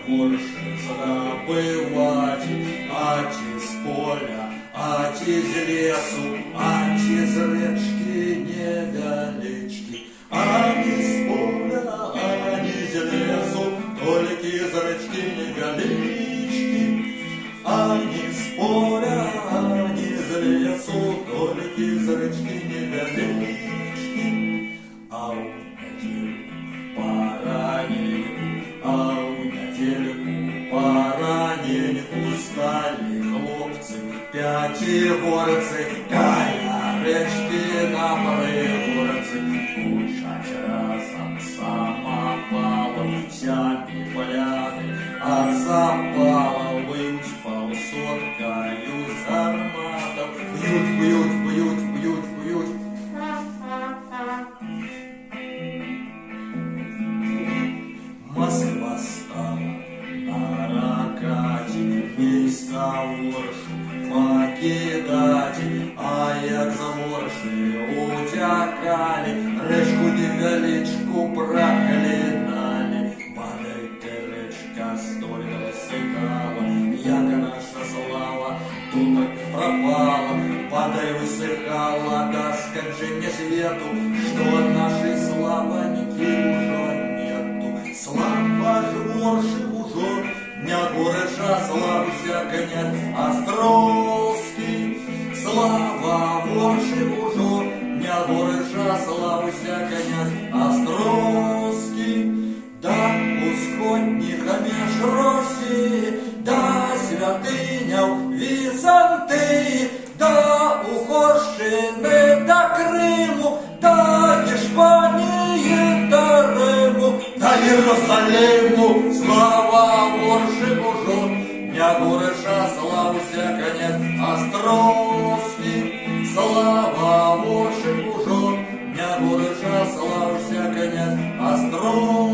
горше здобывать, аті з поля, аті з лесу, аті з речки невелички, аті з поля, аті з лесу, толькі з речки невелички, ані з поля, ані з лесу, толькі з речки невелички. А у недельку стали хлопцы, пятигорцы, каля речки на пригорцы, гучать разом самопалом, всякие поляны от запалов бьют полсоткою з гарматов, бьют, бьют, бьют, бьют, бьют. Москва стала на ракаті, міста ворши покидати, а як за ворши утякали, речку невеличку проклинали. Падайте, речка, столь висихала, яка наша слава тут так пропала. Падай, высыхала до скончания свету, что нашей славоньки уже нету. Слава ж ворши уже, не гореша, славься князь Островский. Слава ворши уже, не гореша, славься князь Островский. Да усходних меж Росії, да святиняв Візантії, да Угорщини, да Криму, да Іспанії, да Риму, да Єрусалиму. Слава ворши Божу, не гореша, слався князь Островський. Слава ворши Божу, не гореша, слався князь Островський.